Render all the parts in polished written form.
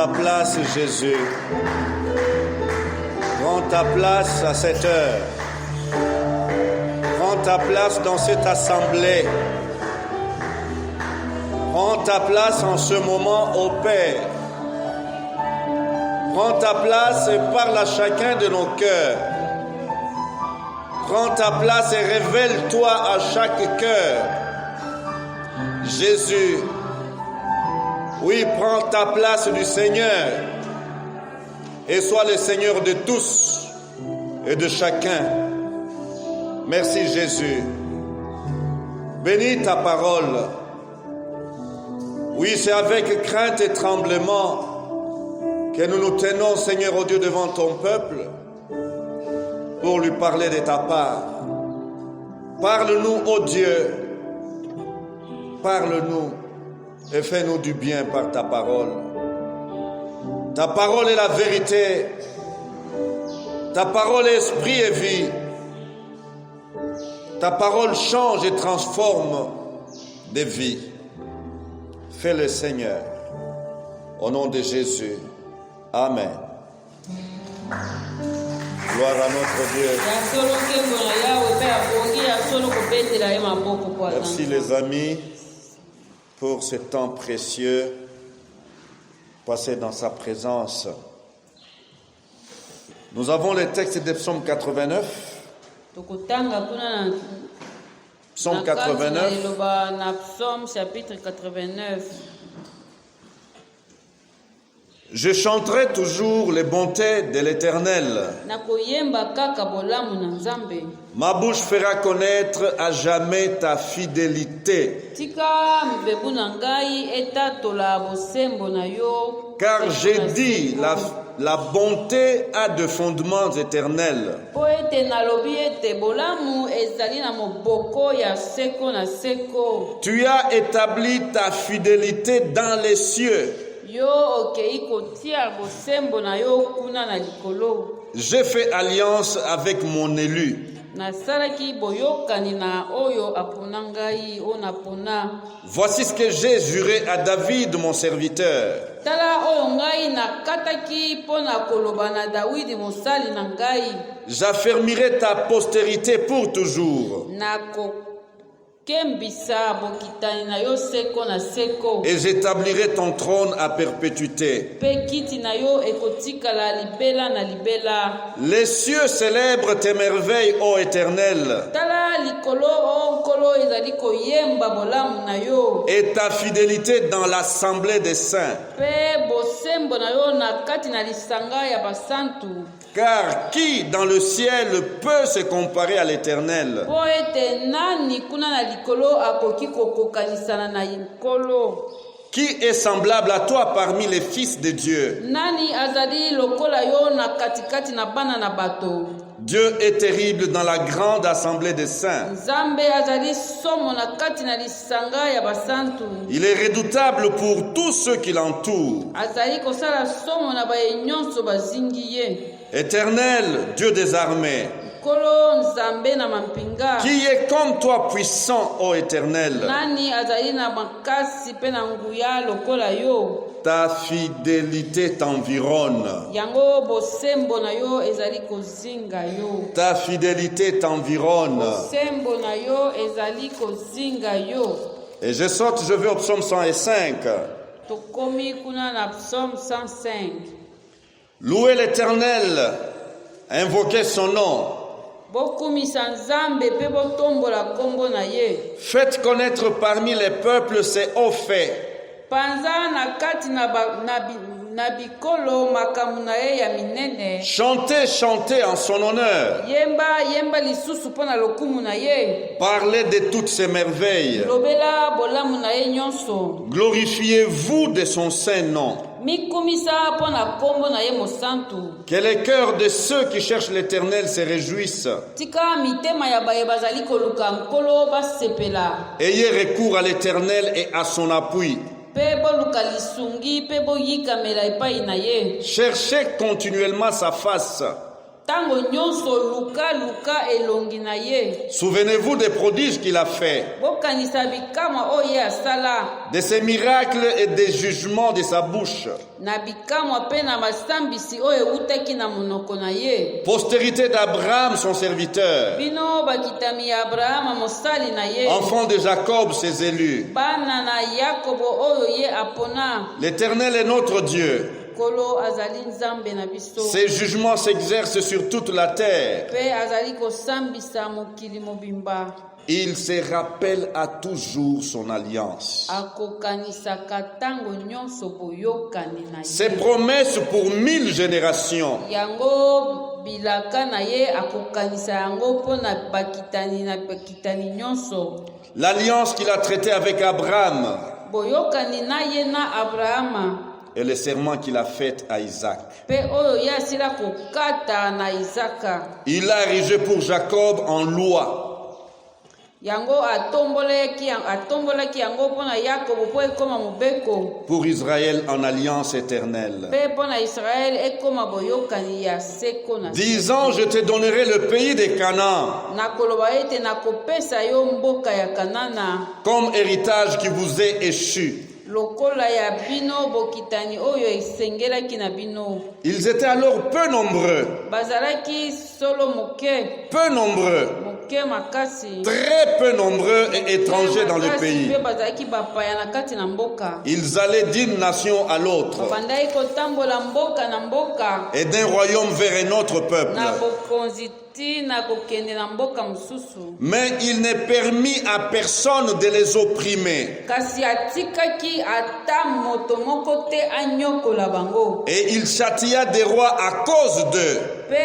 ta place, Jésus. Prends ta place à cette heure. Prends ta place dans cette assemblée. Prends ta place en ce moment, ô Père. Prends ta place et parle à chacun de nos cœurs. Prends ta place et révèle-toi à chaque cœur. Jésus, oui, prends ta place du Seigneur et sois le Seigneur de tous et de chacun. Merci Jésus. Bénis ta parole. Oui, c'est avec crainte et tremblement que nous nous tenons, Seigneur, ô Dieu, devant ton peuple pour lui parler de ta part. Parle-nous, ô Dieu. Parle-nous et fais-nous du bien par ta parole. Ta parole est la vérité. Ta parole est esprit et vie. Ta parole change et transforme des vies. Fais-le, Seigneur. Au nom de Jésus. Amen. Gloire à notre Dieu. Merci les amis pour ce temps précieux passé dans sa présence. Nous avons le texte de Psaume 89. Psaume 89. Psaume chapitre 89. Je chanterai toujours les bontés de l'Éternel. Ma bouche fera connaître à jamais ta fidélité. Car j'ai dit, la bonté a de fondements éternels. Tu as établi ta fidélité dans les cieux. J'ai fait alliance avec mon élu. Voici ce que j'ai juré à David, mon serviteur. J'affermirai ta postérité pour toujours. Et j'établirai ton trône à perpétuité. Les cieux célèbrent tes merveilles, ô Éternel. Et ta fidélité dans l'assemblée des saints. Car qui dans le ciel peut se comparer à l'Éternel? Qui est semblable à toi parmi les fils de Dieu? Dieu est terrible dans la grande assemblée des saints. Il est redoutable pour tous ceux qui l'entourent. Éternel, Dieu des armées, qui est comme toi puissant, ô Éternel? Ta fidélité t'environne. Ta fidélité t'environne. Et je saute, je vais au psaume 105. Louez l'Éternel, invoquez son nom. Faites connaître parmi les peuples ses hauts faits. Chantez, chantez en son honneur. Parlez de toutes ses merveilles. Glorifiez-vous de son saint nom. Que les cœurs de ceux qui cherchent l'Éternel se réjouissent. Ayez recours à l'Éternel et à son appui. Cherchez continuellement sa face. Tango nyonso luka luka elongi na ye. Souvenez-vous des prodiges qu'il a fait, Bokanisa bikamwa oyo ye asala. de ses miracles et des jugements de sa bouche. Na bikamwa pe na masambisi oyo eutaki na monoko na ye. Postérité d'Abraham, son serviteur, Bino bakitami ya Abrahama mosali na ye. enfant de Jacob, ses élus. Bana na Yakobo oyo ye apona. L'Éternel est notre Dieu. Kolo azali nzambe na biso. Ses jugements s'exercent sur toute la terre. Pe azali kosambisa mokili mobimba. Il se rappelle à toujours son alliance. Akokanisaka tango nyonso boyokani na ye. Ses promesses pour 1000 générations. Yango bilaka na ye akokanisa yango pona bakitani na bakitani nyonso. L'alliance qu'il a traitée avec Abraham Boyokani na ye na Abrahama. et le serment qu'il a fait à Isaac. Pe oyo ye asila kokata na Isaka. Il l'a érigé pour Jacob en loi. Yango atombolaki yango pona Yakobo po ekoma mobeko. Pour Israël en alliance éternelle. Pe pona Israël ekoma boyokani ya seko na. Disant, je te donnerai le pays de Canaan Nakoloba ete nakopesa yo mboka ya Kanana. comme héritage qui vous est échu. Lokola ya bino bokitani oyo esengelaki na bino. Ils étaient alors peu nombreux, Bazalaki solo moke. peu nombreux, Moke makasi. très peu nombreux et étrangers dans le pays. Pe bazalaki bapaya na kati na mboka. Ils allaient d'une nation à l'autre Babandaki kotambola mboka na mboka. et d'un royaume vers un autre peuple. Na bokonzi na kokende na mboka mususu. Mais il n'est permis à personne de les opprimer. Kasi atikaki ata moto moko te anyokola bango. Et il châtia des rois à cause d'eux. Pe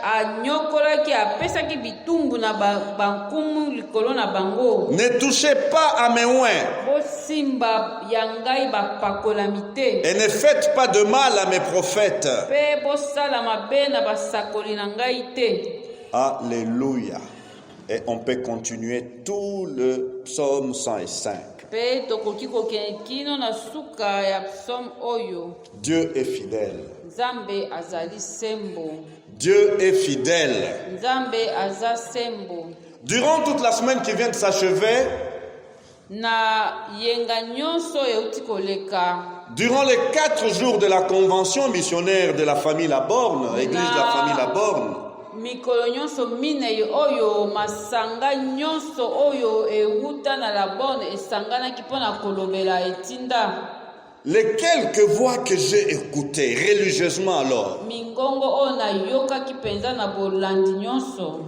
anyokolaki apesaki bitumbu na bankumu likolo na bango. Ne touchez pas à mes oins Bosimba yangai bapakolami te. et ne faites pas de mal à mes prophètes. Pe bosala mabe na basakoli na ngai te. Alléluia. Et on peut continuer tout le psaume 105. Pe tokoki kokende kino na suka ya psaume oyo. Dieu est fidèle. Nzambe azali sembo. Dieu est fidèle. Nzambe aza sembo. Durant toute la semaine qui vient de s'achever, Na yenga nyonso euti koleka. durant les 4 jours de la convention missionnaire de la famille Laborne, église de la famille Laborne, Mikolo nyonso minei oyo masanga nyonso oyo euta na Labone esanganaki mpona kolobela etinda. les quelques voix que j'ai écoutées religieusement alors, Mingongo oyo nayokaki mpenza na bolandi nyonso.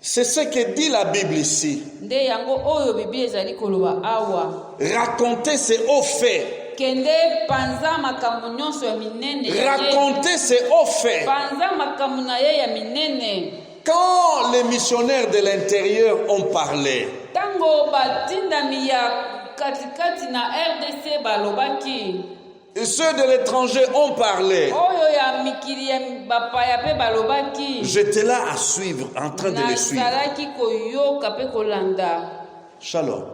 c'est ce que dit la Bible ici. Nde yango oyo Biblia ezali koloba awa. Racontez ces hauts faits. Kende panza makambo nyonso ya minene. Racontez ces hauts faits. Panza makambo na ye ya minene. Quand les missionnaires de l'intérieur ont parlé, Tango batindami ya katikati na RDC balobaki. et ceux de l'étranger ont parlé, Oyo ya mikili ya bapaya pe balobaki. j'étais là à suivre, en train de les suivre. Nasalaki koyoka pe kolanda. Shalom.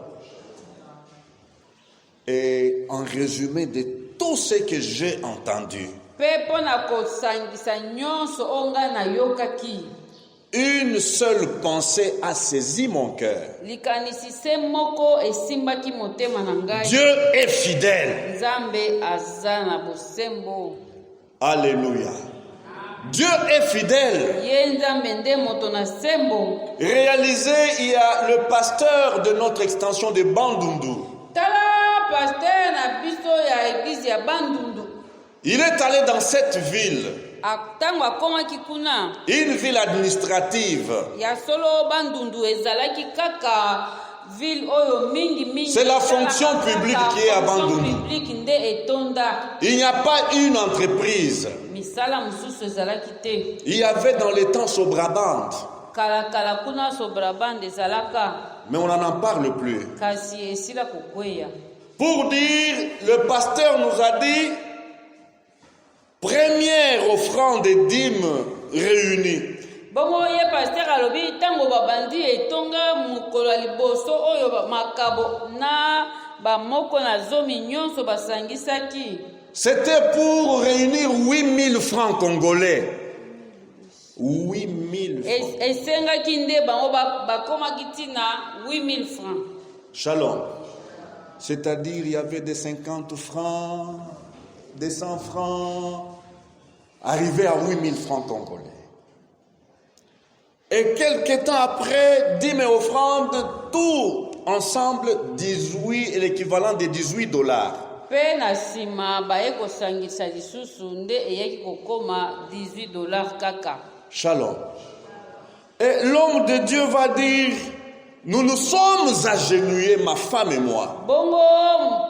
Et en résumé de tout ce que j'ai entendu, Pe pona kosangisa nyonso onga na yokaki. une seule pensée a saisi mon cœur. Likanisi se moko esimbaki motema na ngai. Dieu est fidèle. Nzambe aza na bosembo. Alléluia. Dieu est fidèle. Ye Nzambe nde moto na sembo. Réalisé, il y a le pasteur de notre extension de Bandundu. Tala pasteur na biso ya église ya Bandundu. Il est allé dans cette ville, Tango akomaki kuna. une ville administrative. Ya solo Bandundu ezalaki kaka ville oyo mingi. C'est la fonction publique qui est à Bandundu. Publique nde etonda. Il n'y a pas une entreprise. Misala mususu ezalaki te. Il y avait dans les temps Sobraband, Kala kuna Sobraband ezalaka. mais on n'en parle plus. Kasi esila kokweya. Pour dire, le pasteur nous a dit, première offrande et dîmes réunies. Bongo ye pasteur alobi tango babandi etonga mukolo liboso oyo makabo na bamoko na zomi nyonso basangisaki. C'était pour réunir 8000 francs congolais. 8 000 francs. esengaki nde bango bakomaki ntina 8 000 francs. Shalom. C'est-à-dire, il y avait des 50 francs, des 100 francs, arrivé à 8 000 francs congolais. Et quelques temps après, 10 000 offrandes, tout ensemble, 18, l'équivalent de $18. Pe na nsima baye kosangisa lisusu nde eyaki kokoma $18 kaka. Shalom. Et l'homme de Dieu va dire, nous nous sommes agenouillés, ma femme et moi. Bongo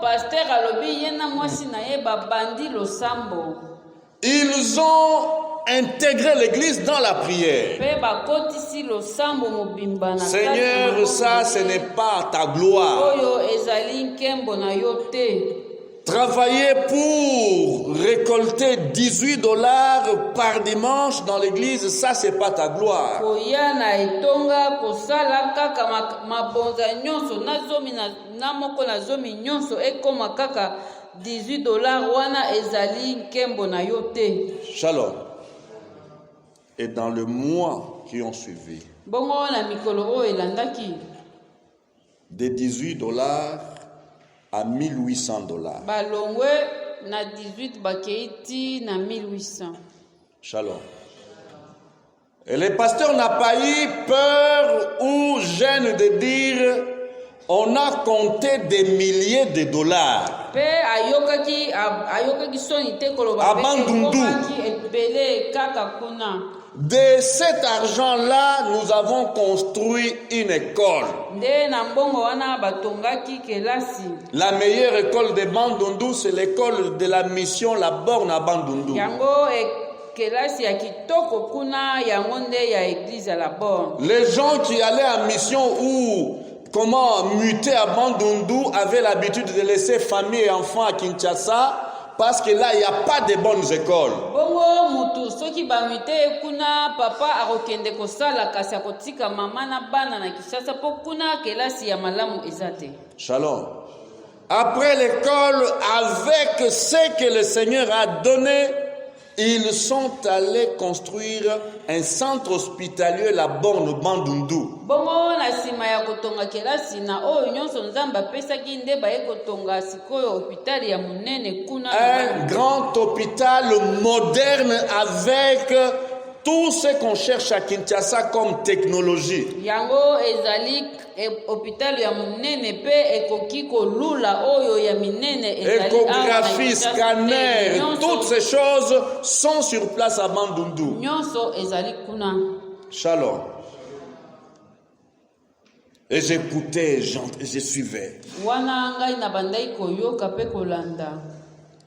pasteur alobi yena mwasi na ye babandi losambo. Ils ont intégré l'église dans la prière. Pe bakotisi losambo mobimba na Seigneur, ça ce n'est pas ta gloire. Oyo ezali nkembo na yo te. Travailler pour récolter $18 par dimanche dans l'église, ça c'est pas ta gloire. Koya na etonga kosala kaka mabonza nyonso nazomi na moko nazomi nyonso ekoma kaka $18 wana ezali nkembo na yo te. Shalom. Et dans le mois qui ont suivi, Bongo na mikolo oyo elandaki de $18 à $1,800. balongwe na 18 bakeiti na 1800. Shalom. Et le pasteur n'a pas eu peur ou gêne de dire on a compté des milliers de dollars. Pe ayokaki soni te koloba Abandundu. ebele kaka kuna. De cet argent-là, nous avons construit une école. Nde na mbongo wana batongaki kelasi. La meilleure école de Bandundu, c'est l'école de la mission La Borne à Bandundu. Yango kelasi ya kitoko kuna yango nde ya église ya La Borne. Les gens qui allaient en mission ou comment muter à Bandundu avaient l'habitude de laisser famille et enfants à Kinshasa parce que là, il n'y a pas de bonnes écoles. Bongo mutu soki bamite kuna papa akokende kosala kasi akotika mama na bana na Kinshasa po kuna kelasi ya malamu ezate. Shalom. Après l'école, avec ce que le Seigneur a donné, ils sont allés construire un centre hospitalier, La Borne Bandundu. Bongo na sima ya kotonga kelasi na oyo nyonso nzamba pesaki nde baye kotonga sikoyo hôpital ya munene kuna. Un grand hôpital moderne avec tout ce qu'on cherche à Kinshasa comme technologie. Yango ezali hôpital ya munene pe ekoki kolula oyo ya minene ezali. Échographie, scanner, toutes ces choses sont sur place à Bandundu. Nyonso ezali kuna. Shalom. Et j'écoutais, je suivais. Wana ngai na bandai koyoka pe kolanda.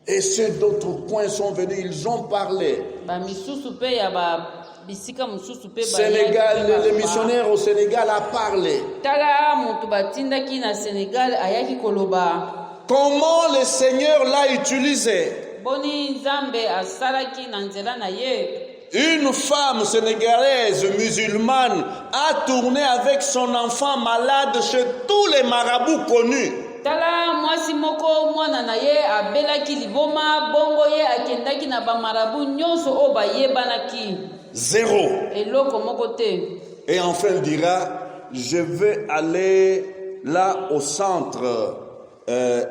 Et ceux d'autres coins sont venus, ils ont parlé. Ba misusu pe ya ba bisika mususu pe ba. Sénégal, le missionnaire au Sénégal a parlé. Tala mutu batindaki na Sénégal ayaki koloba. Comment le Seigneur l'a utilisé? Boni nzambe asalaki na nzela na ye. Une femme sénégalaise musulmane a tourné avec son enfant malade chez tous les marabouts connus. Tala mwasi moko mwana na ye abelaki liboma bongo ye akendaki na bamarabu nyonso o bayebanaki. Zéro. Eloko moko te. Et enfin il dira, je vais aller là au centre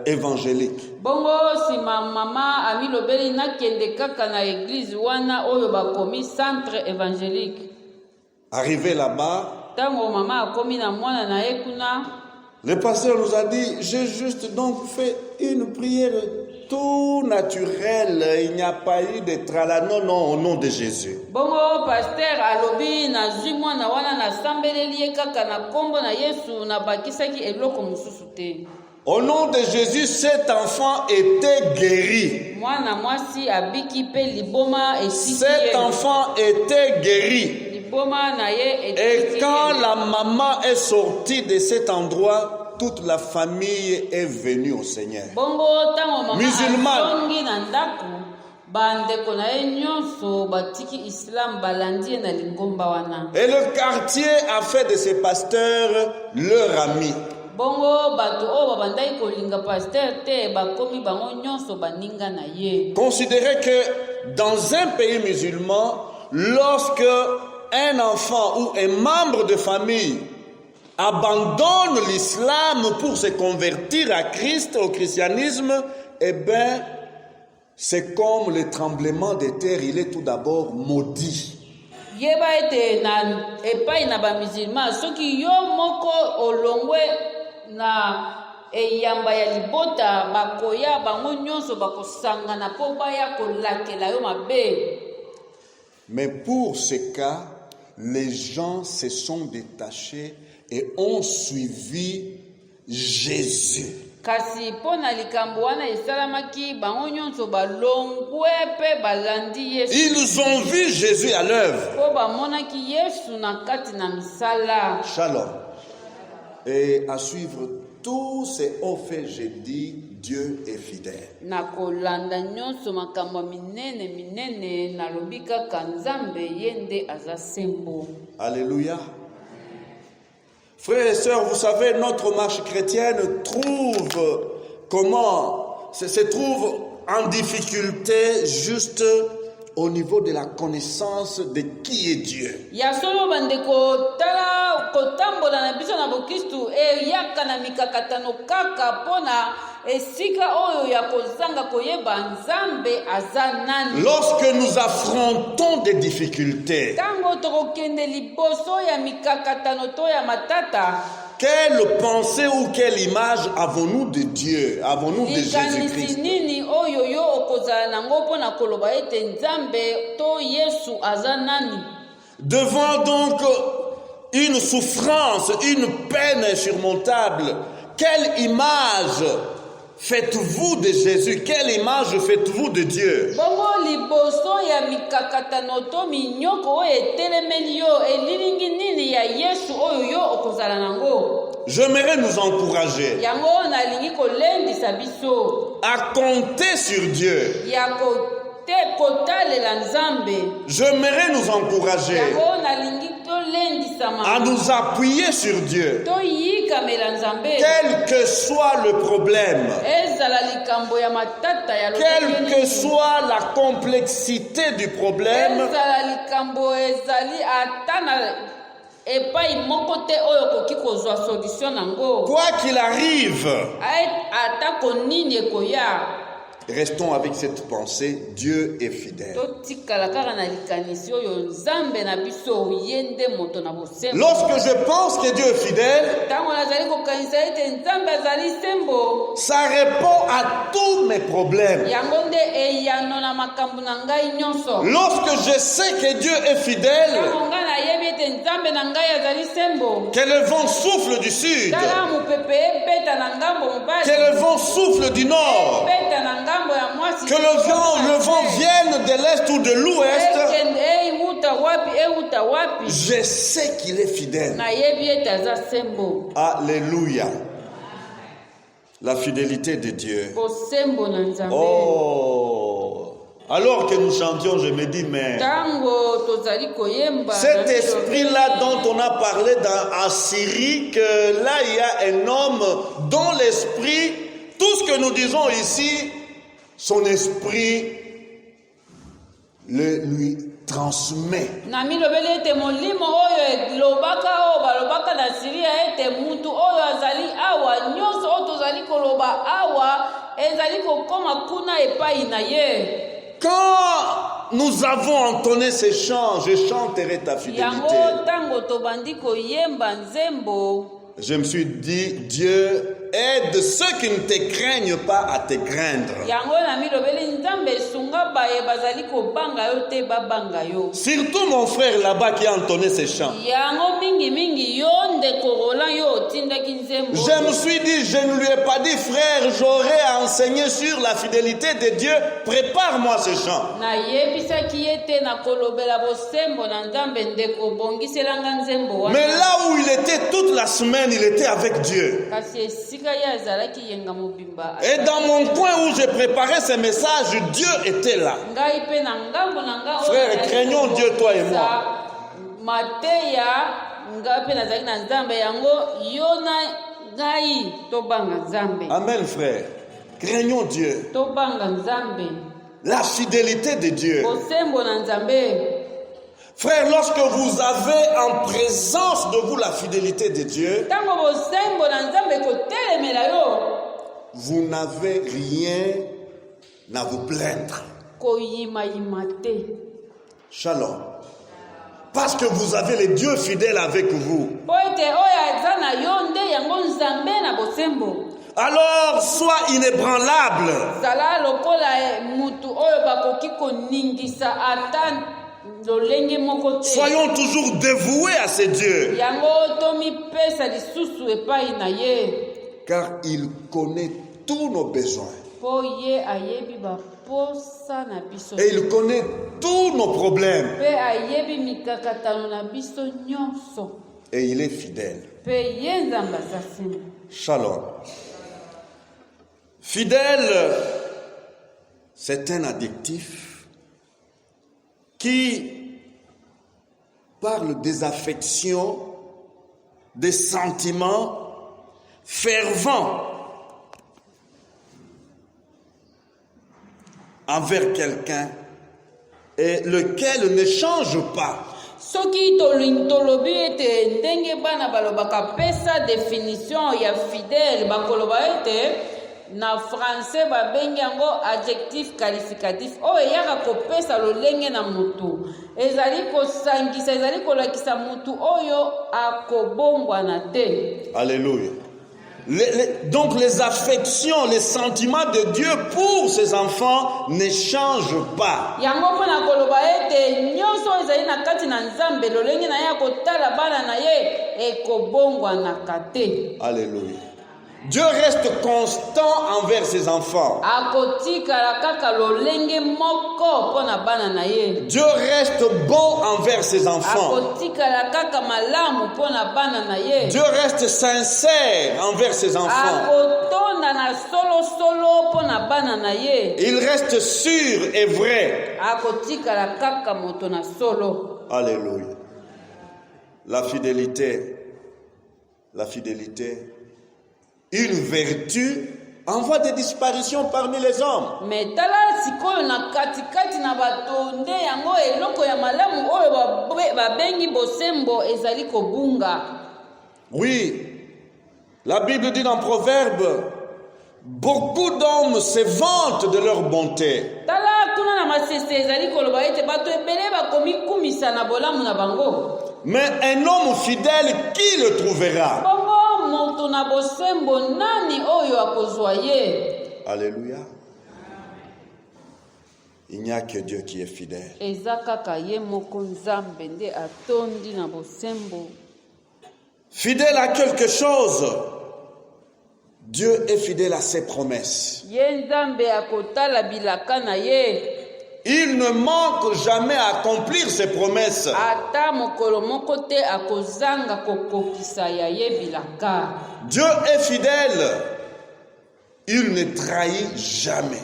évangélique. Bongo sima mama amilobeli nakende kaka na église wana oyo bakomi centre évangélique. Arrivé là-bas, tango mama akomi na mwana na ye kuna. Le pasteur nous a dit, j'ai juste donc fait une prière tout naturelle. Il n'y a pas eu de trala. Non, non, au nom de Jésus. Bongo pasteur alobi na zwi mwana wana na sambeleli ye kaka na kombo na Yesu na bakisaki eloko mususu te. Au nom de Jésus, cet enfant était guéri. Mwana mwasi abiki pe liboma esiki. Cet enfant était guéri. Et quand la maman est sortie de cet endroit, toute la famille est venue au Seigneur. Musulmane. Et le quartier a fait de ces pasteurs leur ami. Considérez que dans un pays musulman, lorsque un enfant ou un membre de famille abandonne l'islam pour se convertir à Christ, au christianisme, eh bien, c'est comme le tremblement de terre, il est tout d'abord maudit. Yeba ete na epai na ba musulman soki yo moko olongwe na eyamba ya libota bakoya bango nyonso bakosangana po baya kolakela yo mabe. Mais pour ce cas, les gens se sont détachés et ont suivi Jésus. Kasi pona likambo wana esalamaki bango nyonso balongwe pe balandi Yesu. Ils ont vu Jésus à l'œuvre. Po bamonaki Yesu na kati na misala. Shalom. Et à suivre tous ces hauts faits, j'ai dit, Dieu est fidèle. Na kolanda nyonso makambo minene minene na lobika kanzambe yende azasembo. Alléluia. Frères et sœurs, vous savez, notre marche chrétienne se trouve en difficulté juste au niveau de la connaissance de qui est Dieu. Ya solo bandeko tala kotambola na biso na bokristu yaka na mikakatano kaka pona esika oyo ya kozanga koyeba nzambe aza nani. Lorsque nous affrontons des difficultés, tango tokokende liboso ya mikakatano to ya matata, quelle pensée ou quelle image avons-nous de Dieu, avons-nous de Jésus-Christ? nini oyo yo okozala nango pona koloba ete nzambe to Yesu aza nani? Devant donc une souffrance, une peine insurmontable, quelle image faites-vous de Jésus? Quelle image faites-vous de Dieu? Bongo liboso ya mikakatano to minyoko oyo etelemeli yo elilingi nini ya Yesu oyo yo okozala nango? J'aimerais nous encourager Yango nalingi kolendisa biso à compter sur Dieu. ya kotalela nzambe. J'aimerais nous encourager Yango nalingi tolendisama à nous appuyer sur Dieu. toyikamela nzambe. Quel que soit le problème, Ezala likambo ya matata ya quelle que soit la complexité du problème, ezala likambo ezali atana epai moko te oyo koki kozwa solution nango. quoi qu'il arrive, Atako nini ekoya restons avec cette pensée, Dieu est fidèle. totikala kaka na likanisi oyo nzambe na biso yende moto na bosembo. Lorsque je pense que Dieu est fidèle, Ntango nazali kokanisa ete nzambe azali sembo, ça répond à tous mes problèmes. yango nde eyano na makambo na ngai nyonso. Lorsque je sais que Dieu est fidèle, Ntango ngai nayebi ete nzambe na ngai azali sembo, que le vent souffle du sud, tala mopepe ebeta na ngambo mobali, que le vent souffle du nord, ebeta na ngambo ya mwasi, que le vent vienne de l'est ou de l'ouest, euta wapi, je sais qu'il est fidèle. nayebi ete aza sembo. Alléluia. La fidélité de Dieu. Bosembo na nzambe. Oh, alors que nous chantions, je me dis, mais Tango tozali koyemba. cet esprit-là dont on a parlé en Syrie, que là il y a un homme dont l'esprit, tout ce que nous disons ici, son esprit lui transmet. Na milobele ete molimo oyo lobaka o balobaka na Siria ete mutu oyo azali awa nyonso oyo tozali koloba awa ezali kokoma kuna epai na ye. Quand nous avons entonné ces chants, je chanterai ta fidélité. Yango tango tobandi koyemba nzembo, Je me suis dit, Dieu aide ceux qui ne te craignent pas à te craindre. yango na milobele nzambe sunga baye bazali kobanga yo te babanga yo. Surtout mon frère là-bas qui a entonné ces chants. Yango mingi yo ndeko Roland yo otindaki nzembo. Je me suis dit, je ne lui ai pas dit, frère, j'aurais enseigné sur la fidélité de Dieu, prépare-moi ce chant. Na yebisaki ete na kolobela bosembo na nzambe ndeko bongiselanga nzembo wana. Mais là où il était toute la semaine, il était avec Dieu. Kasi esika ye azalaki yenga mobimba. Et dans mon coin où j'ai préparé ces messages, Dieu était là. Ngai pe na ngambo na nga Frère, craignons Dieu, toi et moi. Mateya ngai pe nazali na nzambe yango yo na ngai tobanga nzambe. Amen, frère. Craignons Dieu. Tobanga nzambe. La fidélité de Dieu. Bosembo na nzambe. Frère, lorsque vous avez en présence de vous la fidélité de Dieu, vous n'avez rien à vous plaindre. Shalom. Parce que vous avez les dieux fidèles avec vous. Alors, sois inébranlable. Soyons toujours dévoués à ces dieux. Car il connaît tous nos besoins. Et il connaît tous nos problèmes. Et il est fidèle. Shalom. Fidèle, c'est un adjectif qui parle des affections, des sentiments fervents envers quelqu'un et lequel ne change pas. Soki tolobi ete ndenge bana balobaka pesa définition ya fidèle bakoloba ete na français babengi yango adjectif qualificatif oyo eyaka kopesa lolenge na mutu ezali kosangisa ezali kolakisa mutu oyo akobongwana te. Alléluia. Donc les affections, les sentiments de Dieu pour ses enfants ne changent pas. Alléluia. Dieu reste constant envers ses enfants. Dieu reste bon envers ses enfants. Dieu reste sincère envers ses enfants. Il reste sûr et vrai. Alléluia. La fidélité, une vertu en voie de disparition parmi les hommes. Oui, la Bible dit dans Proverbe, beaucoup d'hommes se vantent de leur bonté. Mais un homme fidèle, qui le trouvera? Alléluia. Il n'y a que Dieu qui est fidèle. Fidèle à quelque chose, Dieu est fidèle à ses promesses. Il ne manque jamais à accomplir ses promesses. Dieu est fidèle. Il ne trahit jamais.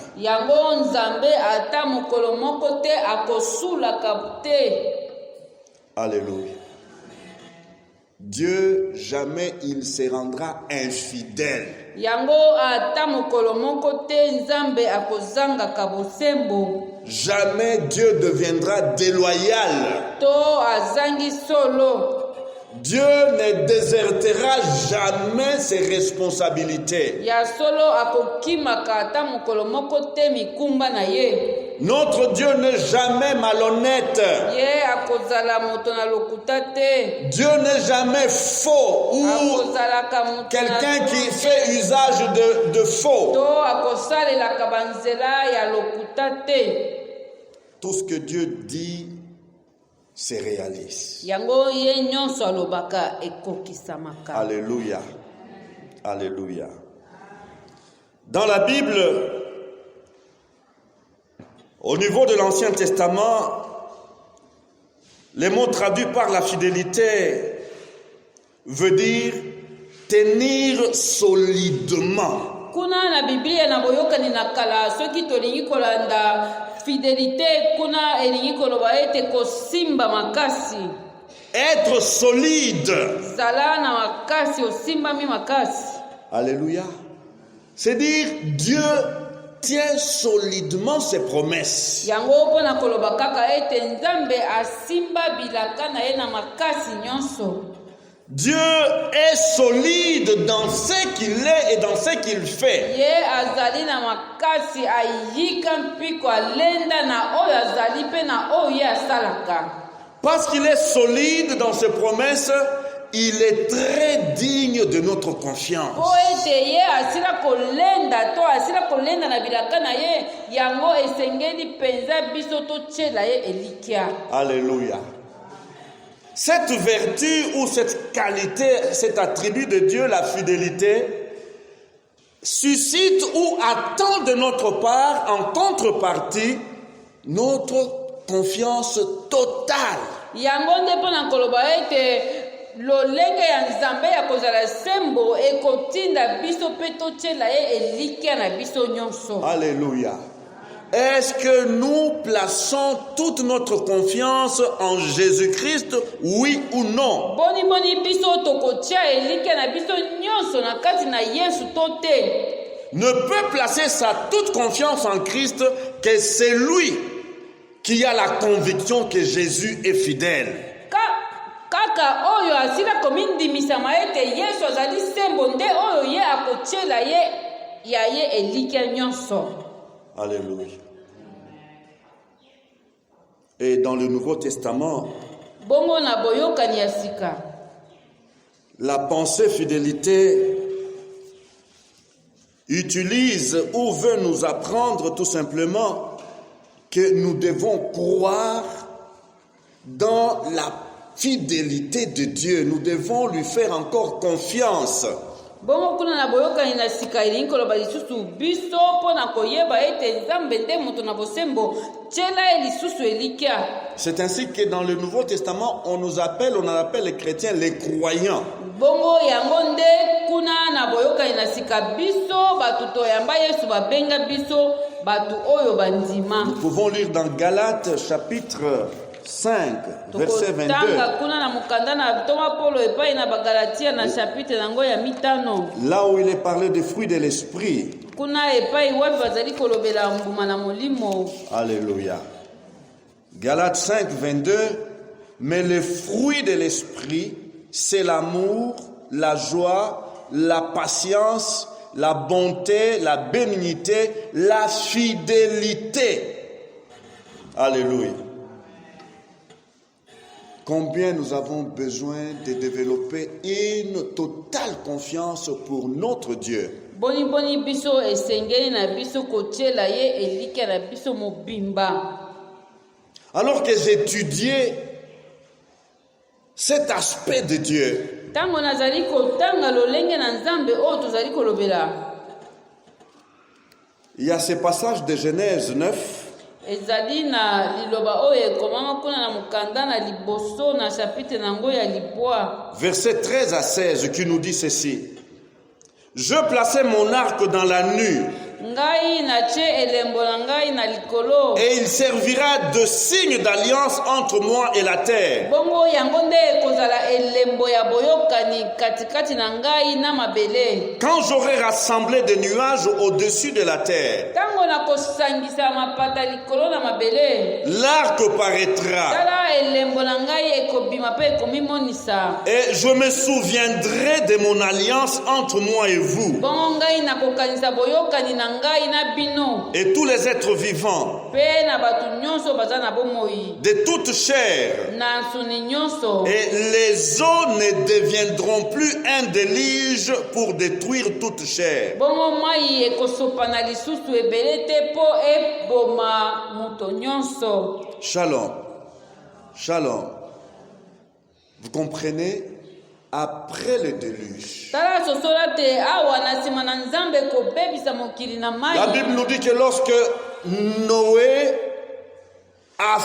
Alléluia. Dieu, jamais il se rendra infidèle. Jamais Dieu deviendra déloyal. Dieu ne désertera jamais ses responsabilités. Notre Dieu n'est jamais malhonnête. Dieu n'est jamais faux ou quelqu'un qui fait usage de faux. Tout ce que Dieu dit se réalise. Alléluia. Alléluia. Dans la Bible, au niveau de l'Ancien Testament, les mots traduits par la fidélité veut dire tenir solidement. Être solide. Alléluia. C'est dire Dieu tient solidement ses promesses. Yango pona koloba kaka ete Nzambe asimba bilaka na ye na makasi nyonso. Dieu est solide dans ce qu'il est et dans ce qu'il fait. Ye azali na makasi ayika mpiko alenda na oyo azali pe na oyo ye asalaka. Parce qu'il est solide dans ses promesses, il est très digne de notre confiance. Po ete ye asila kolenda to asila kolenda na bilaka na ye yango esengeli penza biso totiela ye elikia. Alléluia. Cette vertu ou cette qualité, cet attribut de Dieu, la fidélité, suscite ou attend de notre part, en contrepartie, notre confiance totale. Yango nde pona koloba ete lolenge ya Nzambe ya kozala sembo ekotinda biso pe totiela ye elikia na biso nyonso. Alléluia. Est-ce que nous plaçons toute notre confiance en Jésus-Christ, oui ou non? Boni biso tokotia elikia na biso nyonso na kati na Yesu to te. Ne peut placer sa toute confiance en Christ que c'est lui qui a la conviction que Jésus est fidèle. Kaka oyo asila komindimisama ete Yesu azali sembo nde oyo ye akotiela ye ya ye elikia nyonso. Alléluia. Et dans le Nouveau Testament, bongo na boyokani ya sika, la pensée fidélité utilise ou veut nous apprendre tout simplement que nous devons croire dans la fidélité de Dieu. Nous devons lui faire encore confiance. Bongo kuna na boyokani na sika ilingi koloba lisusu biso pona koyeba ete Nzambe nde moto na bosembo tiela lisusu elikia. C'est ainsi que dans le Nouveau Testament, on appelle les chrétiens les croyants. Bongo yango nde kuna na boyokani na sika biso batu toyamba Yesu babenga biso batu oyo bandima. Nous pouvons lire dans Galates chapitre 5, verset 22. Là où il est parlé des fruits de l'esprit. Alléluia. Galates 5, 22. Mais les fruits de l'esprit, c'est l'amour, la joie, la patience, la bonté, la bénignité, la fidélité. Alléluia. Combien nous avons besoin de développer une totale confiance pour notre Dieu. Boni biso esengeli na biso kotiela ye elikia na biso mobimba. Alors que j'étudiais cet aspect de Dieu, tango nazali kotanga lolenge na Nzambe oyo tozali kolobela, il y a ce passage de Genèse 9. Ezali na liloba oyo ekomama kuna na mukanda na liboso na chapitre nango ya lipwa. Verset 13 à 16 qui nous dit ceci. Je plaçais mon arc dans la nue. Ngai na che elembo na ngai na likolo. Et il servira de signe d'alliance entre moi et la terre. Bongo yango nde kozala elembo ya boyokani katikati na ngai na mabele. Quand j'aurai rassemblé des nuages au-dessus de la terre, tango na kosangisa mapata likolo na mabele, l'arc paraîtra. tala elembo na ngai ekobima pe ekomimonisa. Et je me souviendrai de mon alliance entre moi et vous. Bongo ngai na kokanisa boyokani na ngai na bino. Et tous les êtres vivants. Pe na batu nyonso baza na bomoi. De toute chair. Na nsuni nyonso. Et les eaux ne deviendront plus un déluge pour détruire toute chair. Bongo mai ekosopa na lisusu ebele te po eboma moto nyonso. Shalom. Shalom. Vous comprenez? Après le déluge. Tala sosola te awa na sima na Nzambe kobebisa mokili na mai. La Bible nous dit que lorsque Noé a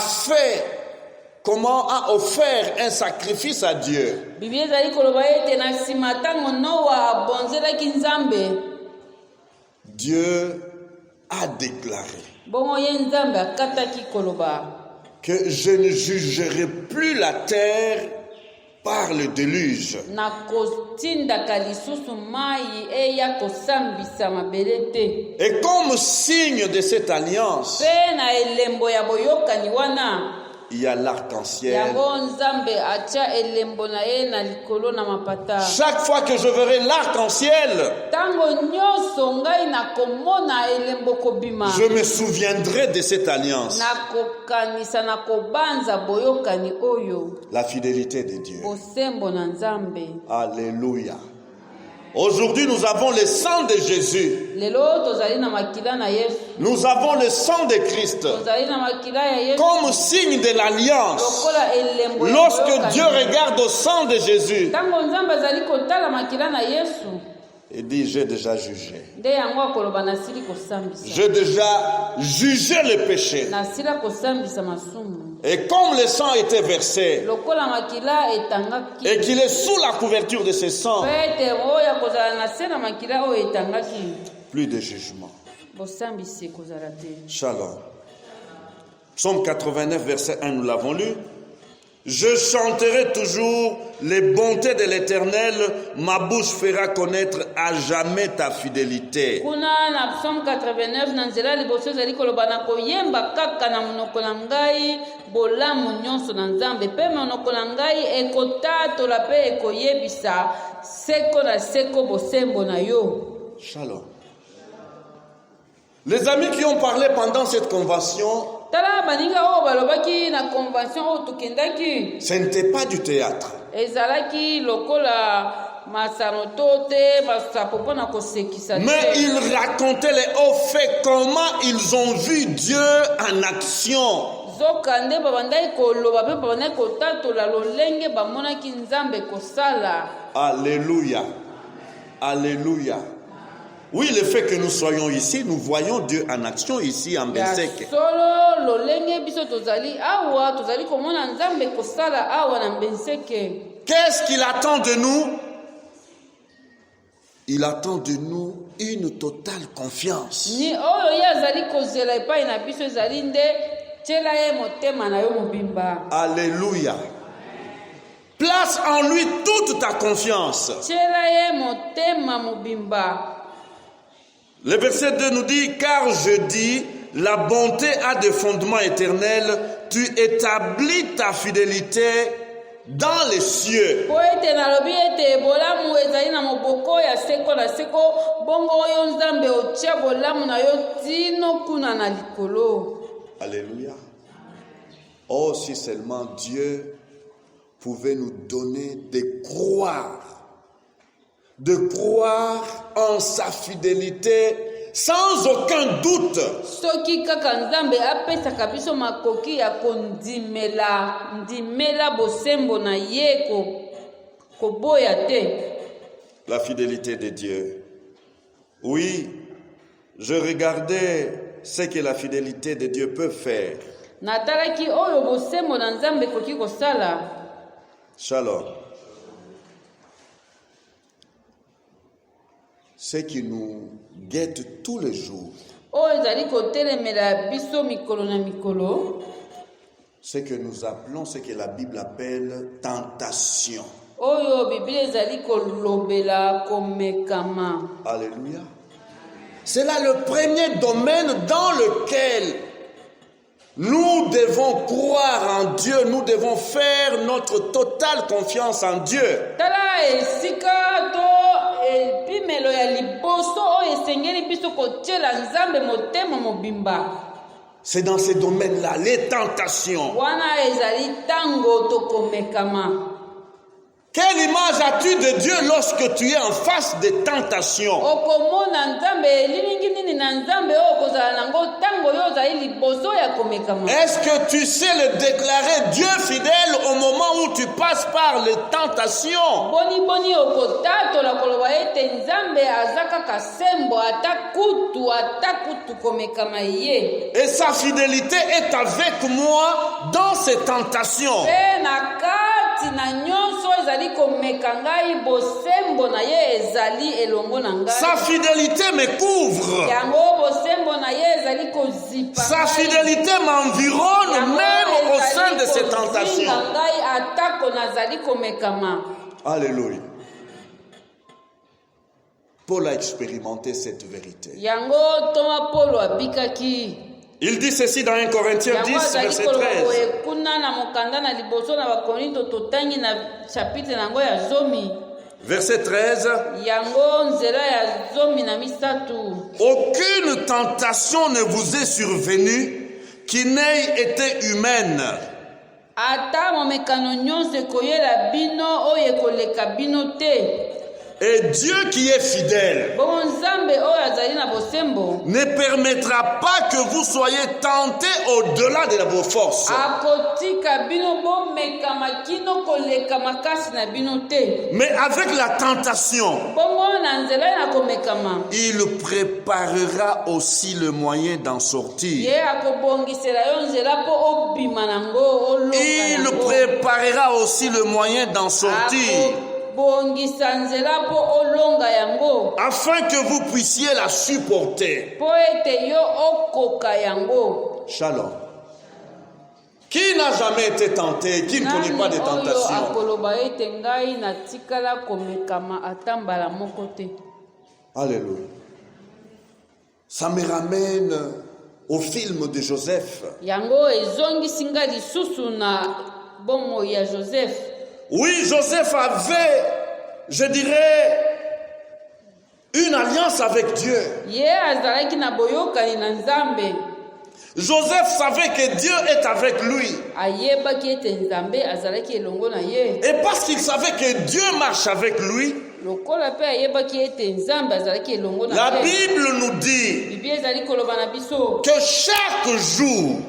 offert un sacrifice à Dieu, Biblia ezali koloba ete na sima tango Noa abonzelaki Nzambe, Dieu a déclaré bongo ye Nzambe akataki koloba que je ne jugerai plus la terre par le déluge. na kotindaka lisusu mai eya kosambisa mabele te. Et comme signe de cette alliance, Mpe na elembo ya boyokani wana il y a l'arc-en-ciel. yango nzambe atia elembo na ye na likolo na mapata. Chaque fois que je verrai l'arc-en-ciel, Tango nyonso ngai nakomona elembo kobima, je me souviendrai de cette alliance. nakokanisa na kobanza boyokani oyo, La fidélité de Dieu. bosembo na nzambe. Alléluia. Aujourd'hui, nous avons le sang de Jésus. Lelo tozali na makila na Yesu, Nous avons le sang de Christ tozali na makila ya Yesu comme signe de l'alliance. lokola elembo ya Lorsque boyokani. Dieu regarde au sang de Jésus, Tango nzambe azali kotala makila na Yesu, il dit, j'ai déjà jugé. nde yango akoloba nasili kosambisa, J'ai déjà jugé le péché. nasila kosambisa masumu. Et comme le sang était versé Lokola makila etangaki, et qu'il est sous la couverture de ce sang, pete oyo kozala na se na makila oyo etangaki, plus de jugement. bosambisi kozala te. Shalom. Psaume 89, verset 1, nous l'avons lu. Je chanterai toujours les bontés de l'Éternel, ma bouche fera connaître à jamais ta fidélité. Kuna na Psalm 89 na nzela liboso ezali koloba na koyemba kaka na monoko na ngai bolamu nyonso na nzambe, mpe monoko na ngai ekotatola mpe ekoyebisa seko na seko bosembo na yo. Shalom. Les amis qui ont parlé pendant cette convention, Tala baninga oyo balobaki na convention oyo tokendaki, ce n'était pas du théâtre. ezalaki lokola masanoto te masapo mpo na kosekisa Mais te. ils racontaient les hauts faits, comment ils ont vu Dieu en action. Zoka nde babandaki koloba mpe babandaki kotatola lolenge bamonaki nzambe kosala. Alléluia. Alléluia. Oui, le fait que nous soyons ici, nous voyons Dieu en action ici en Ya Benseke. solo lolenge biso tozali awa tozali komona nzambe kosala awa na Benseke. Qu'est-ce qu'il attend de nous? Il attend de nous une totale confiance. Ni oyo ye azali kozela epai na biso ezali nde tiela ye motema na yo mobimba. Alléluia. Place en lui toute ta confiance. Tiela ye motema mobimba. Le verset 2 nous dit, car je dis, la bonté a des fondements éternels, tu établis ta fidélité dans les cieux. Po ete nalobi ete bolamu ezali na moboko ya seko na seko, bongo oyo nzambe otia bolamu na yo tino kuna na likolo. Alléluia. Oh, si seulement Dieu pouvait nous donner de croire en sa fidélité sans aucun doute. Soki kaka nzambe apesaka biso makoki ya ndimela bosembo na ye koboya te. La fidélité de Dieu. Oui, je regardais ce que la fidélité de Dieu peut faire. Natalaki oyo bosembo na nzambe koki kosala. Shalom. Ce qui nous guette tous les jours, Oyo ezali kotelemela biso mikolo na mikolo. ce que nous appelons, ce que la Bible appelle tentation. Oyo Biblia ezali kolobela komekama. Alléluia. C'est là le premier domaine dans lequel nous devons croire en Dieu, nous devons faire notre totale confiance en Dieu. Tala esika to epimelo ya liboso oyo esengeli biso kotiela nzambe motema mobimba. C'est dans ces domaines-là, les tentations. Wana ezali tango tokomekama. Quelle image as-tu de Dieu lorsque tu es en face des tentations? Okomona nzambe lilingi nini na nzambe oyo kozala nango tango yo ozali liboso ya komekama. Est-ce que tu sais le déclarer Dieu fidèle au moment où tu passes par les tentations? Boni okotatola koloba ete nzambe aza kaka sembo ata kutu komekama ye. Et sa fidélité est avec moi dans ces tentations. Pe na kati na nyonso ezali komeka ngai bosembo na ye ezali elongo na ngai. Sa fidélité me couvre. Yango bosembo na ye ezali ezali kozipa Sa fidélité m'environne même au sein de ces tentations. ngai atako nazali komekama. Alléluia. Paul a expérimenté cette vérité. Yango toma Paulo abikaki. Il dit ceci dans 1 Corinthiens 10, verset 13. Kuna na mokanda na liboso na bakorinto totangi na chapitre nango ya zomi. Verset 13. Yango nzela ya zomi na misatu. Aucune tentation ne vous est survenue qui n'ait été humaine. Ata momekano nyonso ekoyela bino oyo ekoleka bino te. Et Dieu qui est fidèle ne permettra pas que vous soyez tentés au-delà de vos forces. Mais avec la tentation, il préparera aussi le moyen d'en sortir. Il préparera aussi le moyen d'en sortir. Afin que vous puissiez la supporter. Shalom. Qui n'a jamais été tenté, qui ne connaît pas de tentation? Alléluia. Ça me ramène au film de Joseph. Oui, Joseph avait, je dirais, une alliance avec Dieu. Joseph savait que Dieu est avec lui. Et parce qu'il savait que Dieu marche avec lui, la Bible nous dit que chaque jour,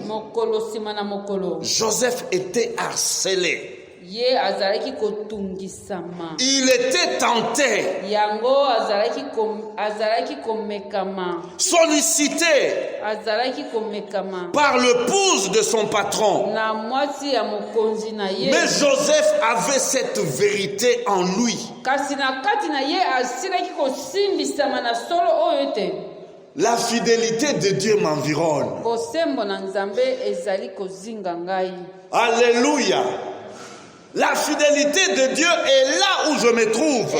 Joseph était harcelé. Il était tenté, sollicité par l'épouse de son patron. Mais Joseph avait cette vérité en lui. La fidélité de Dieu m'environne. Alléluia. La fidélité de Dieu est là où je me trouve.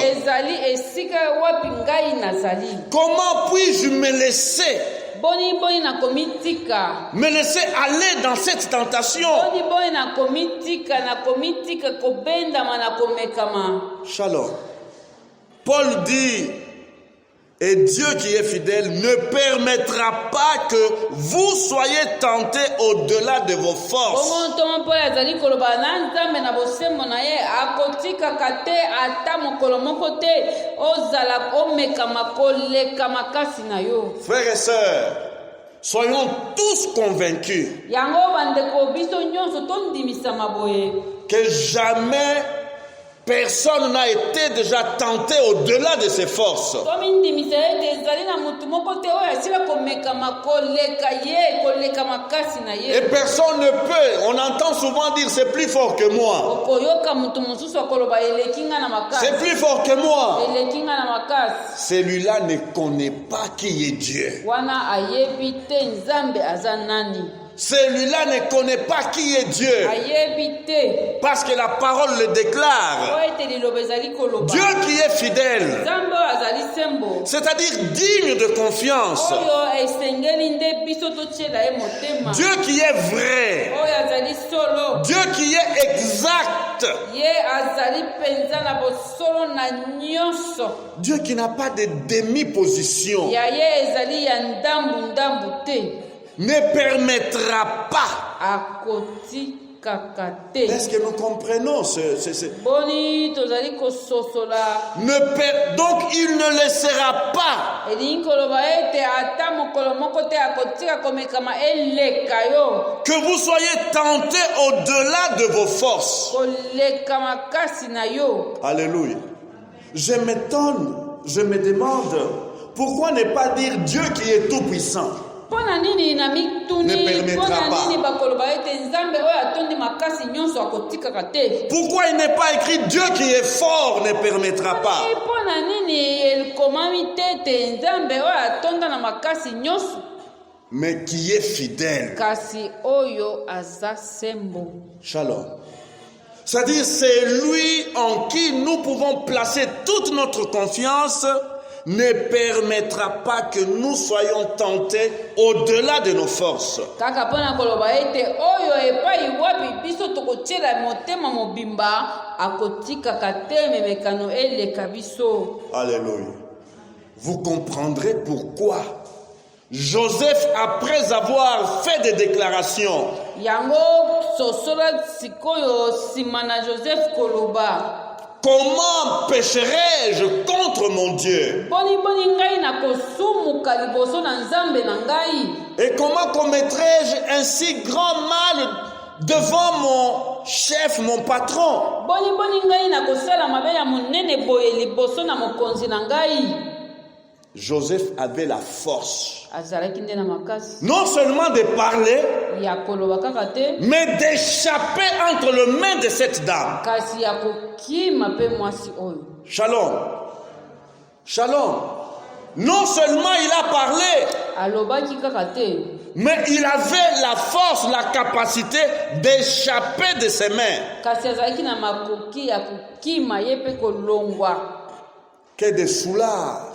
Comment puis-je me laisser aller dans cette tentation? Shalom. Paul dit, et Dieu qui est fidèle ne permettra pas que vous soyez tentés au-delà de vos forces. Frères et sœurs, soyons tous convaincus que jamais personne n'a été déjà tenté au-delà de ses forces. Et personne ne peut. On entend souvent dire c'est plus fort que moi. C'est plus fort que moi. Celui-là ne connaît pas qui est Dieu. Celui-là ne connaît pas qui est Dieu. Parce que la parole le déclare. Dieu qui est fidèle, c'est-à-dire digne de confiance. Dieu qui est vrai. Dieu qui est exact. Dieu qui n'a pas de demi-position ne permettra pas. Est-ce que nous comprenons donc il ne laissera pas que vous soyez tentés au-delà de vos forces. Alléluia. Je m'étonne, je me demande pourquoi ne pas dire Dieu qui est tout puissant ne permettra pas. Pourquoi il n'est pas écrit Dieu qui est fort ne permettra pas? mais qui est fidèle. kasi oyo aza sembo. Shalom. C'est-à-dire, c'est lui en qui nous pouvons placer toute notre confiance, ne permettra pas que nous soyons tentés au-delà de nos forces. Kaka pona koloba ete oyo epai wapi biso tokotiela motema mobimba akotika kate memekano eleka biso. Alléluia. Vous comprendrez pourquoi Joseph, après avoir fait des déclarations, Yango sosola sikoyo simana Joseph koloba. comment pécherai-je contre mon Dieu? Boni ngai na kosumuka liboso na nzambe na ngai. Et comment commettrai-je un si grand mal devant mon chef, mon patron? Boni ngai na kosala mabe ya monene boye liboso na mokonzi na ngai. Joseph avait la force, Azalaki nde na makasi non seulement de parler, ya koloba kaka te, mais d'échapper entre les mains de cette dame. kasi ya kokima mpe mwasi oyo. Shalom. Shalom. Non seulement il a parlé, Alobaki kaka te, mais il avait la force, la capacité d'échapper de ses mains. kasi azalaki na makoki ya kokima ye mpe kolongwa. Que des soulards.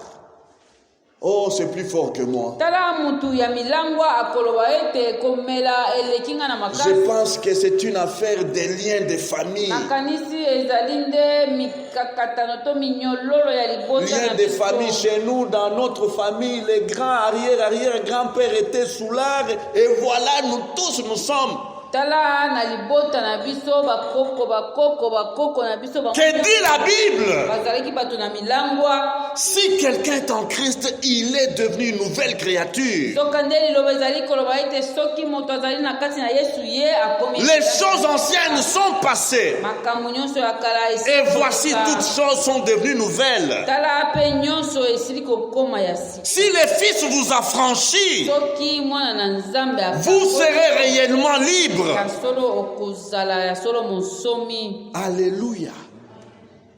Oh, c'est plus fort que moi. Tala mutu ya milangwa akoloba ete komela eleki nga na Je makasi. pense que c'est une affaire des liens de famille. Nakanisi ezali nde mikakatano to minyololo ya libota Liens na de biso. famille chez nous, dans notre famille, les grands arrière-grands-pères étaient soulards et voilà, nous tous nous sommes. Tala na libota na biso bakoko na biso Que dit la Bible? bazalaki bato na milangwa. Si quelqu'un est en Christ, il est devenu une nouvelle créature. Soka nde liloba ezali koloba ete soki moto azali na kati na Yesu ye akomi. Les choses anciennes sont passées Makambo nyonso ya kala esili et voici kokoka. toutes choses sont devenues nouvelles. Tala mpe nyonso esili kokoma ya sika. Si le Fils vous affranchit, Soki mwana na nzambe vous serez réellement libre. ya solo okozala ya solo monsomi. Alléluia.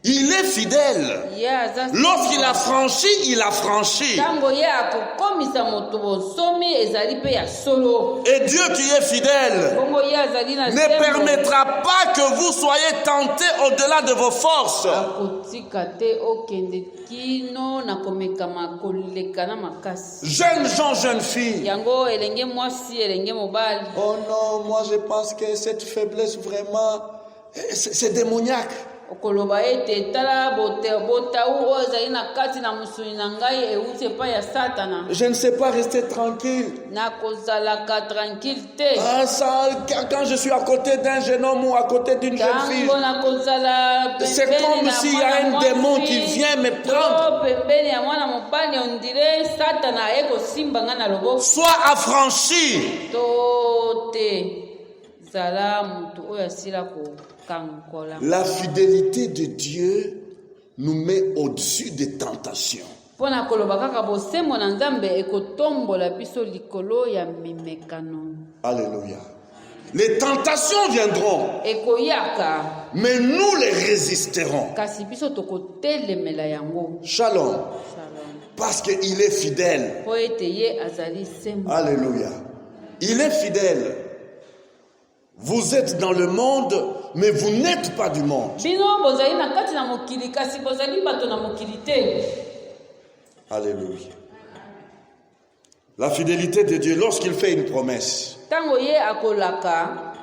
Il est fidèle. Ye aza Lorsqu'il a franchi, il a franchi. ntango ye akokomisa moto bonsomi ezali mpe ya solo. Et Dieu qui est fidèle Bongo ye azali na ne sembo. permettra pas que vous soyez tentés au-delà de vos forces. Akotika te okende kino na komekama koleka na makasi. Jeunes gens, jeunes filles. Yango elenge mwasi elenge mobali. Oh non, moi je pense que cette faiblesse vraiment, c'est démoniaque. Okoloba ete tala botau oyo ezali na kati na mosuni na ngai euti epai ya satana. Je ne sais pas rester tranquille. Nakozalaka tranquille te. Ah, ça, quand je suis à côté d'un jeune homme ou à côté d'une jeune fille, Tango nakozala c'est pembeni comme na s'il y a mwana un démon mwasi, qui vient me prendre. to pembeni ya mwana mobali ondire satana aye kosimba nga na loboko. Sois affranchi. To te zala mutu oyo asila kokangola. La fidélité de Dieu nous met au-dessus des tentations. Pona koloba kaka bosembo na nzambe ekotombola biso likolo ya mimekano. Alléluia. Les tentations viendront, Ekoyaka mais nous les résisterons. kasi biso tokotelemela yango. Shalom. Shalom. Parce qu'il est fidèle. Po ete ye azali sembo. Alléluia. Il est fidèle. Vous êtes dans le monde, mais vous n'êtes pas du monde. Bino bozali na kati na mokili kasi bozali bato na mokili te. Alléluia. La fidélité de Dieu, lorsqu'il fait une promesse. Tango ye akolaka.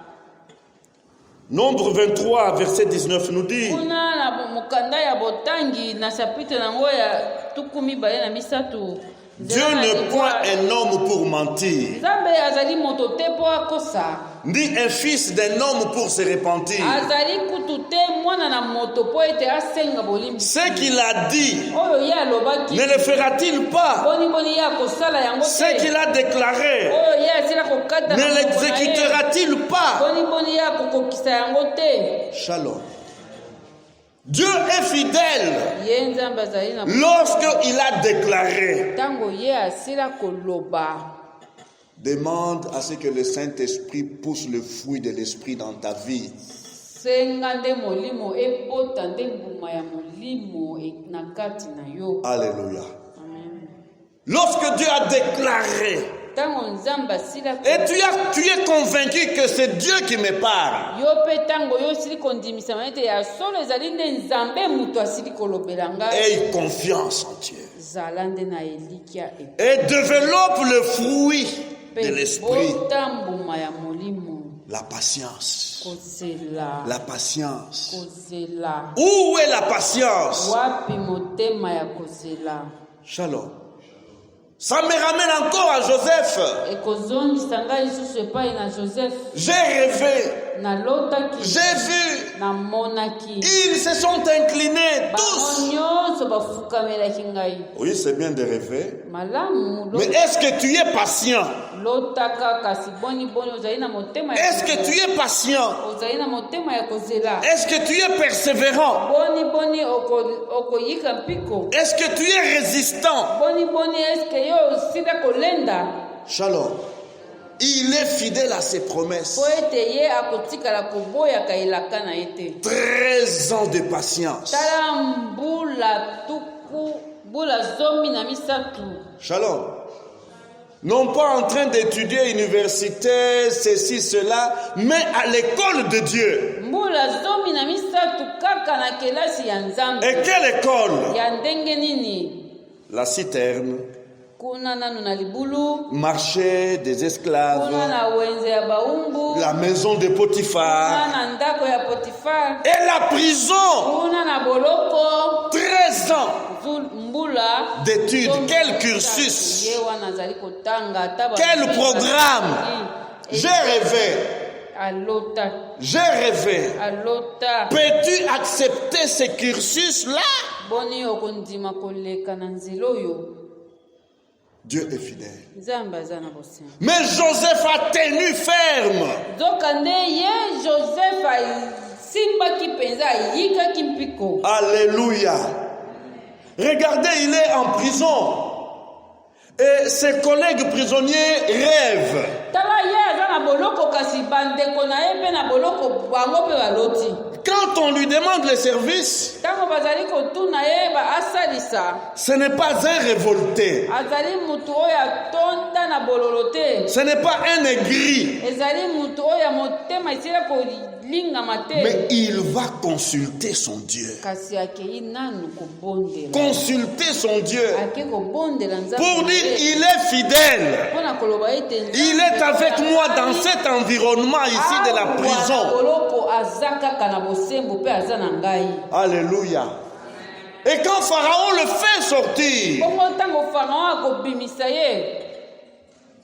Nombre 23, verset 19 nous dit, Kuna na mokanda ya botangi na chapitre nango ya 23. Dieu n'est point un homme pour mentir, Nzambe azali moto te po akosa. ni un fils d'un homme pour se repentir. Azali kutu te mwana na moto po ete asenga bolimbi. Ce qu'il a dit, Oyo ye alobaki. ne le fera-t-il pas? Boni ye akosala yango te. Ce qu'il a déclaré, Oyo ye asila kokata na ne moko na ye. l'exécutera-t-il pas? Boni ye akokokisa yango te. Shalom. Dieu est fidèle Ye nzambe azali na lorsqu'il a déclaré. tango ye asila koloba. Demande à ce que le Saint-Esprit pousse le fruit de l'Esprit dans ta vie. Senga nde molimo ebota nde mbuma ya molimo na kati na yo. Alléluia. Amen. Lorsque Dieu a déclaré, ntango nzambe asila Et tu es convaincu que c'est Dieu qui me parle. yo mpe ntango yo osili kondimisama ete ya solo ezali nde nzambe moto asili kolobela ngai Aie confiance en Dieu. zala nde na elikya Et développe le fruit de l'esprit. bota mbuma ya molimo La patience. kozela La patience. kozela Où est la patience? wapi motema ya kozela Shalom. Ça me ramène encore à Joseph. ekozongisa ngai lisusu epai na joseph J'ai rêvé. nalotaki J'ai vu. namonaki Ils se sont inclinés tous. bango nyonso bafukamelaki ngai Oui, c'est bien de rêver. malamu Mais est-ce que tu es patient? lotaka kasi boniboni ozali na motema ya Est-ce que kozela. tu es patient? ozali na motema ya kozela Est-ce que tu es persévérant? boniboni okoyika mpiko Est-ce que tu es résistant? boniboni eske yo osila kolenda Shalom. Il est fidèle à ses promesses. po ete ye akotikala koboyaka elaka na ye te 13 ans de patience. tala mbula tuku mbula 17. Shalom. Non pas en train d'étudier université, ceci, cela, mais à l'école de Dieu. mbula 17 kaka na kelasi ya nzambe Et quelle école? ya ndenge nini La citerne, kuna nanu na libulu marché des esclaves, kuna na wenze ya baumbu la maison de Potiphar kuna na ndako ya potifar et la prison. kuna na boloko 13 ans mbula d'études. Quel cursus? ye wana azali kotanga ata Quel programme? J'ai rêvé. alota J'ai rêvé. alota Peux-tu accepter ce cursus-là? boni okondima koleka na nzela oyo Dieu est fidèle. nzambe aza na bosembo Mais Joseph a tenu ferme. nzoka nde ye joseph asimbaki mpenza ayikaki mpiko Alléluia. Regardez, il est en prison. Et ses collègues prisonniers rêvent. tala ye aza na boloko kasi bandeko na ye mpe na boloko bango mpe baloti Quand on lui demande les services, ntango bazali kotuna ye asalisa ce n'est pas un révolté. azali mutu oyo atonda na bololo te Ce n'est pas un aigri. ezali mutu oyo ya motema esila kolingama te Mais il va consulter son Dieu. kasi akei nanu kobondela Consulter son Dieu. ake kobondela nzambe Pour dire, il est fidèle. mpona koloba ete Il est avec moi dans cet environnement ici de la prison. boloko aza kaka na bosembo mpe aza na ngai Alléluia. Et quand Pharaon le fait sortir, bongo ntango faraon akobimisa ye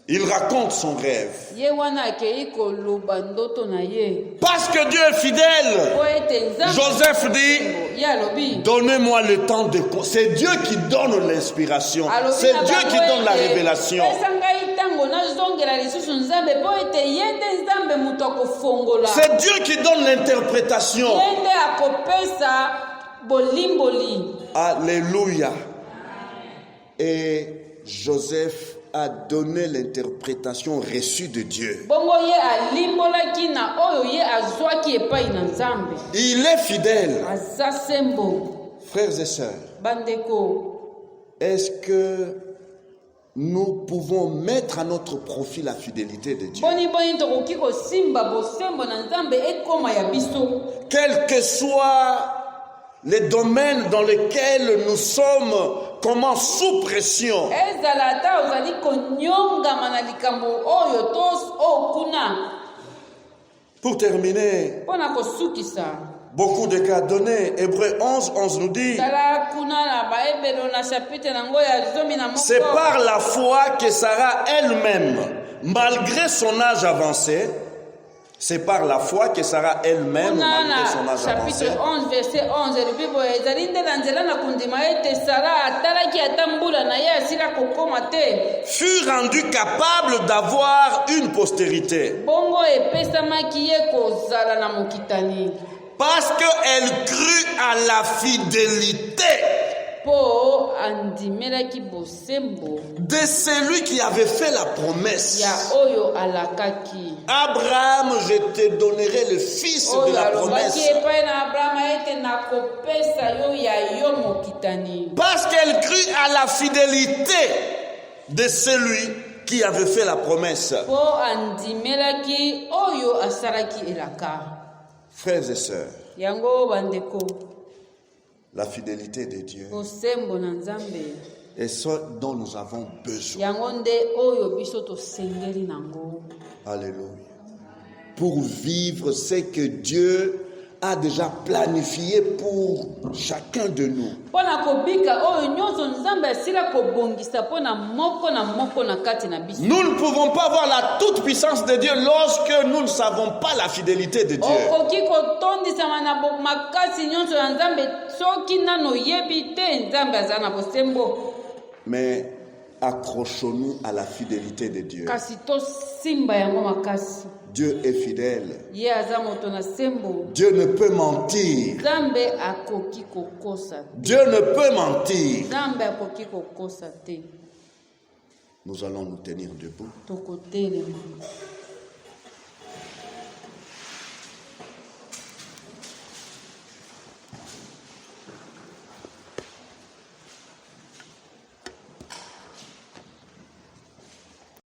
il raconte son rêve. ye wana akei koloba ndoto na ye Parce que Dieu est fidèle, po ete nzambe Joseph dit, ye alobi donnez-moi le temps de... C'est Dieu qui donne l'inspiration. alobi C'est na Dieu bango qui donne la ete, révélation. pesa ngai ntango nazongela lisusu nzambe po ete ye nde nzambe moto akofongola C'est Dieu qui donne l'interprétation. ye nde akopesa bolimboli Alléluia. Et Joseph a donné l'interprétation reçue de Dieu. bongo ye alimbolaki na oyo ye azwaki epai na nzambe Il est fidèle. aza sembo Frères et sœurs, bandeko est-ce que nous pouvons mettre à notre profit la fidélité de Dieu? boni tokoki kosimba bosembo na nzambe ekoma ya biso Quel que soit les domaines dans lesquels nous sommes, comment sous pression, ezala ata ozali konyongama na likambo oyo to oyo kuna pour terminer, mpona kosukisa beaucoup de cas donnés. Hébreux 11 nous dit, tala kuna na baebelo na chapitre nango ya 11 c'est par la foi que Sarah elle-même, malgré son âge avancé, c'est par la foi que Sarah elle-même, malgré son âge avancé, chapitre 11 verset 11 elobi boye ezali nde na nzela na kondima ete sara atalaki ata mbula na ye asila kokoma te fut rendu capable d'avoir une postérité. bongo epesamaki ye kozala na mokitani Parce qu'elle crut à la fidélité mpo andimelaki bosembo de celui qui avait fait la promesse. ya oyo alakaki Abraham, je te donnerai le fils de oyo la alobaki promesse. epai na abrahama ete nakopesa yo ya yo mokitani Parce qu'elle crut à la fidélité de celui qui avait fait la promesse. po andimelaki oyo asalaki elaka. Frères et sœurs, Yango bandeko, la fidélité de Dieu bosembo na Nzambe est ce dont nous avons besoin. yango nde oyo biso tosengeli nango. Alléluia. Pour vivre ce que Dieu a déjà planifié pour chacun de nous. Pona kobika oyo nyonso Nzambe asila kobongisa pona moko na kati na biso. Nous ne pouvons pas voir la toute puissance de Dieu lorsque nous ne savons pas la fidélité de Dieu. Okoki kotondisama na makasi nyonso ya Nzambe soki nano yebi te Nzambe aza na bosembo. Mais accrochons-nous à la fidélité de Dieu. Kasi to simba yango makasi. Dieu est fidèle. Ye aza moto na sembo. Dieu ne peut mentir. Nzambe akoki kokosa te. Dieu ne peut mentir. Nzambe akoki kokosa te. Nous allons nous tenir debout. Tokotelema.